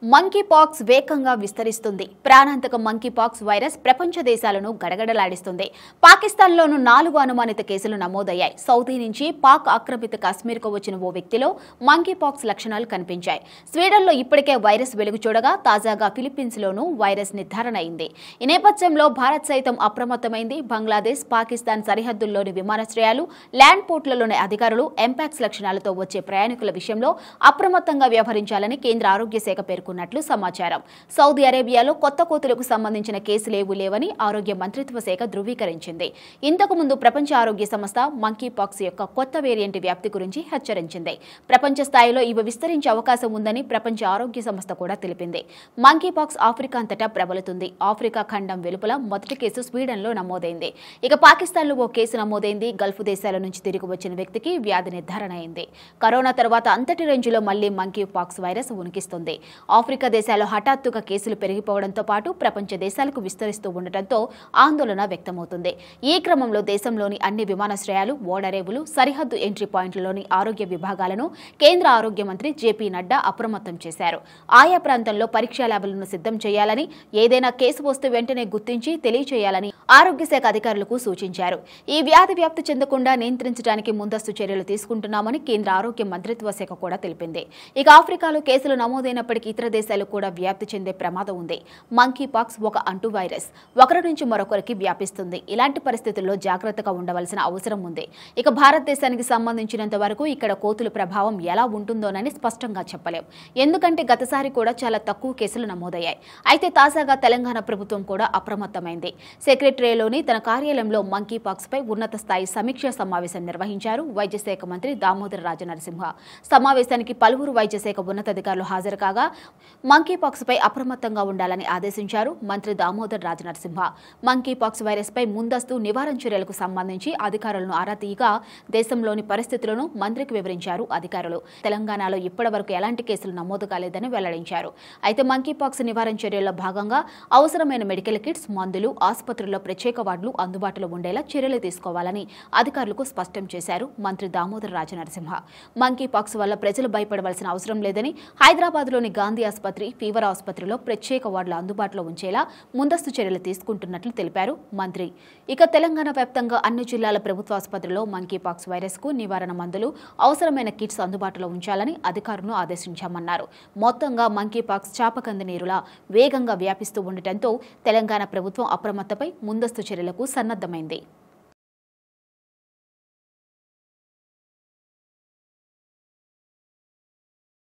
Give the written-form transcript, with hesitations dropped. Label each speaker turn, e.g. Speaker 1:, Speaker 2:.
Speaker 1: Monkey pox వేగంగా విస్తరిస్తుంది. ప్రాణాంతక మంకీ పాక్స్ వైరస్ ప్రపంచ దేశాలను గడగడలాడిస్తుంది. పాకిస్తాన్లోనూ 4 అనుమానిత కేసులు నమోదయ్యాయి. సౌదీ నుంచి పాక్ ఆక్రమిత కాశ్మీర్కు వచ్చిన ఓ వ్యక్తిలో మంకీ పాక్స్ లక్షణాలు కనిపించాయి. స్వీడన్లో ఇప్పటికే వైరస్ వెలుగు చూడగా తాజాగా ఫిలిప్పీన్స్లోనూ వైరస్ నిర్ధారణ అయింది. ఈ నేపథ్యంలో భారత్ సైతం అప్రమత్తమైంది. బంగ్లాదేశ్, పాకిస్తాన్ సరిహద్దుల్లోని విమానాశ్రయాలు, ల్యాండ్ పోర్టులలోని అధికారులు ఎంపాక్స్ లక్షణాలతో వచ్చే ప్రయాణికుల విషయంలో అప్రమత్తంగా వ్యవహరించాలని కేంద్ర ఆరోగ్య శాఖ పేర్కొన్నట్లు సమాచారం. సౌదీ అరేబియాలో కొత్త కోతులకు సంబంధించిన కేసులేవూ లేవని ఆరోగ్య మంత్రిత్వ శాఖ ధృవీకరించింది. ఇంతకుముందు ప్రపంచ ఆరోగ్య సంస్థ మంకీ పాక్స్ యొక్క కొత్త వేరియంట్ వ్యాప్తి గురించి హెచ్చరించింది. ప్రపంచ స్థాయిలో ఇవి విస్తరించే అవకాశం ఉందని ప్రపంచ ఆరోగ్య సంస్థ కూడా తెలిపింది. మంకీ పాక్స్ ఆఫ్రికా అంతటా ప్రబలుతుంది. ఆఫ్రికా ఖండం వెలుపల మొదటి కేసు స్వీడన్లో నమోదైంది. ఇక పాకిస్తాన్లో ఓ కేసు నమోదైంది. గల్ఫ్ దేశాల నుంచి తిరిగి వచ్చిన వ్యక్తికి వ్యాధి నిర్ధారణ అయింది. కరోనా తర్వాత అంతటి రేంజ్లో మళ్లీ మంకీ పాక్స్ వైరస్ ఉనికిస్తుంది. ఆఫ్రికా దేశాల్లో హఠాత్తుగా కేసులు పెరిగిపోవడంతో పాటు ప్రపంచ దేశాలకు విస్తరిస్తూ ఉండటంతో ఆందోళన వ్యక్తమవుతుంది. ఈ క్రమంలో దేశంలోని అన్ని విమానాశ్రయాలు, ఓడరేవులు, సరిహద్దు ఎంట్రీ పాయింట్లలోని ఆరోగ్య విభాగాలను కేంద్ర ఆరోగ్య మంత్రి జేపీ నడ్డా అప్రమత్తం చేశారు. ఆయా ప్రాంతాల్లో పరీక్షా ల్యాబులను సిద్ధం చేయాలని, ఏదైనా కేసు వస్తే వెంటనే గుర్తించి తెలియచేయాలని ఆరోగ్య శాఖ అధికారులకు సూచించారు. ఈ వ్యాధి వ్యాప్తి చెందకుండా నియంత్రించడానికి ముందస్తు చర్యలు తీసుకుంటున్నామని కేంద్ర ఆరోగ్య మంత్రిత్వ శాఖ కూడా తెలిపింది. ఇక ఆఫ్రికాలో కేసులు నమోదైనప్పటికీ ఇతర దేశాలు కూడా వ్యాప్తి చెందే ప్రమాదం ఉంది. మంకీ పాక్స్ ఒక అంటు వైరస్, ఒకరి నుంచి మరొకరికి వ్యాపిస్తుంది. ఇలాంటి పరిస్థితుల్లో జాగ్రత్తగా ఉండవలసిన అవసరం ఉంది. ఇక భారతదేశానికి సంబంధించినంత వరకు ఇక్కడ కోతుల ప్రభావం ఎలా ఉంటుందోనని స్పష్టంగా చెప్పలేం. ఎందుకంటే గతసారి కూడా చాలా తక్కువ కేసులు నమోదయ్యాయి. అయితే తాజాగా తెలంగాణ ప్రభుత్వం కూడా అప్రమత్తమైంది. సెక్రటరీలోని తన కార్యాలయంలో మంకీ పాక్స్ పై ఉన్నత స్థాయి సమీక్షా సమావేశం నిర్వహించారు వైద్య శాఖ మంత్రి దామోదర రాజనరసింహ. సమావేశానికి పలువురు వైద్య శాఖ ఉన్నతాధికారులు హాజరు కాగా మంకీ పాక్స్ పై అప్రమత్తంగా ఉండాలని ఆదేశించారు మంత్రి Damodar Rajanarasimha. Monkeypox virus పై ముందస్తు నివారణ చర్యలకు సంబంధించి అధికారులను ఆరా తీయగా దేశంలోని పరిస్థితులను మంత్రికి వివరించారు అధికారులు. తెలంగాణలో ఇప్పటివరకు ఎలాంటి కేసులు నమోదు కాలేదని వెల్లడించారు. అయితే మంకీ పాక్స్ నివారణ చర్యల్లో భాగంగా అవసరమైన మెడికల్ కిట్స్, మందులు, ఆసుపత్రుల్లో ప్రత్యేక వార్డులు అందుబాటులో ఉండేలా చర్యలు తీసుకోవాలని అధికారులకు స్పష్టం చేశారు మంత్రి దామోదర్ రాజనరసింహ. మంకీ పాక్స్ వల్ల ప్రజలు భయపడవలసిన అవసరం లేదని, హైదరాబాద్లోని గాంధీ ఆసుపత్రి, ఫీవర్ ఆసుపత్రిలో ప్రత్యేక వార్డులు అందుబాటులో ఉంచేలా ముందస్తు చర్యలు తీసుకుంటున్నట్లు తెలిపారు మంత్రి. ఇక తెలంగాణ వ్యాప్తంగా అన్ని జిల్లాల ప్రభుత్వ ఆసుపత్రుల్లో మంకీ పాక్స్ వైరస్ కు నివారణ మందులు, అవసరమైన కిట్స్ అందుబాటులో ఉంచాలని అధికారులను ఆదేశించామన్నారు. మొత్తంగా మంకీ పాక్స్ చాపకంది నీరులా వేగంగా వ్యాపిస్తూ ఉండటంతో తెలంగాణ ప్రభుత్వం అప్రమత్తపై ముందస్తు చర్యలకు సన్నద్ధమైంది.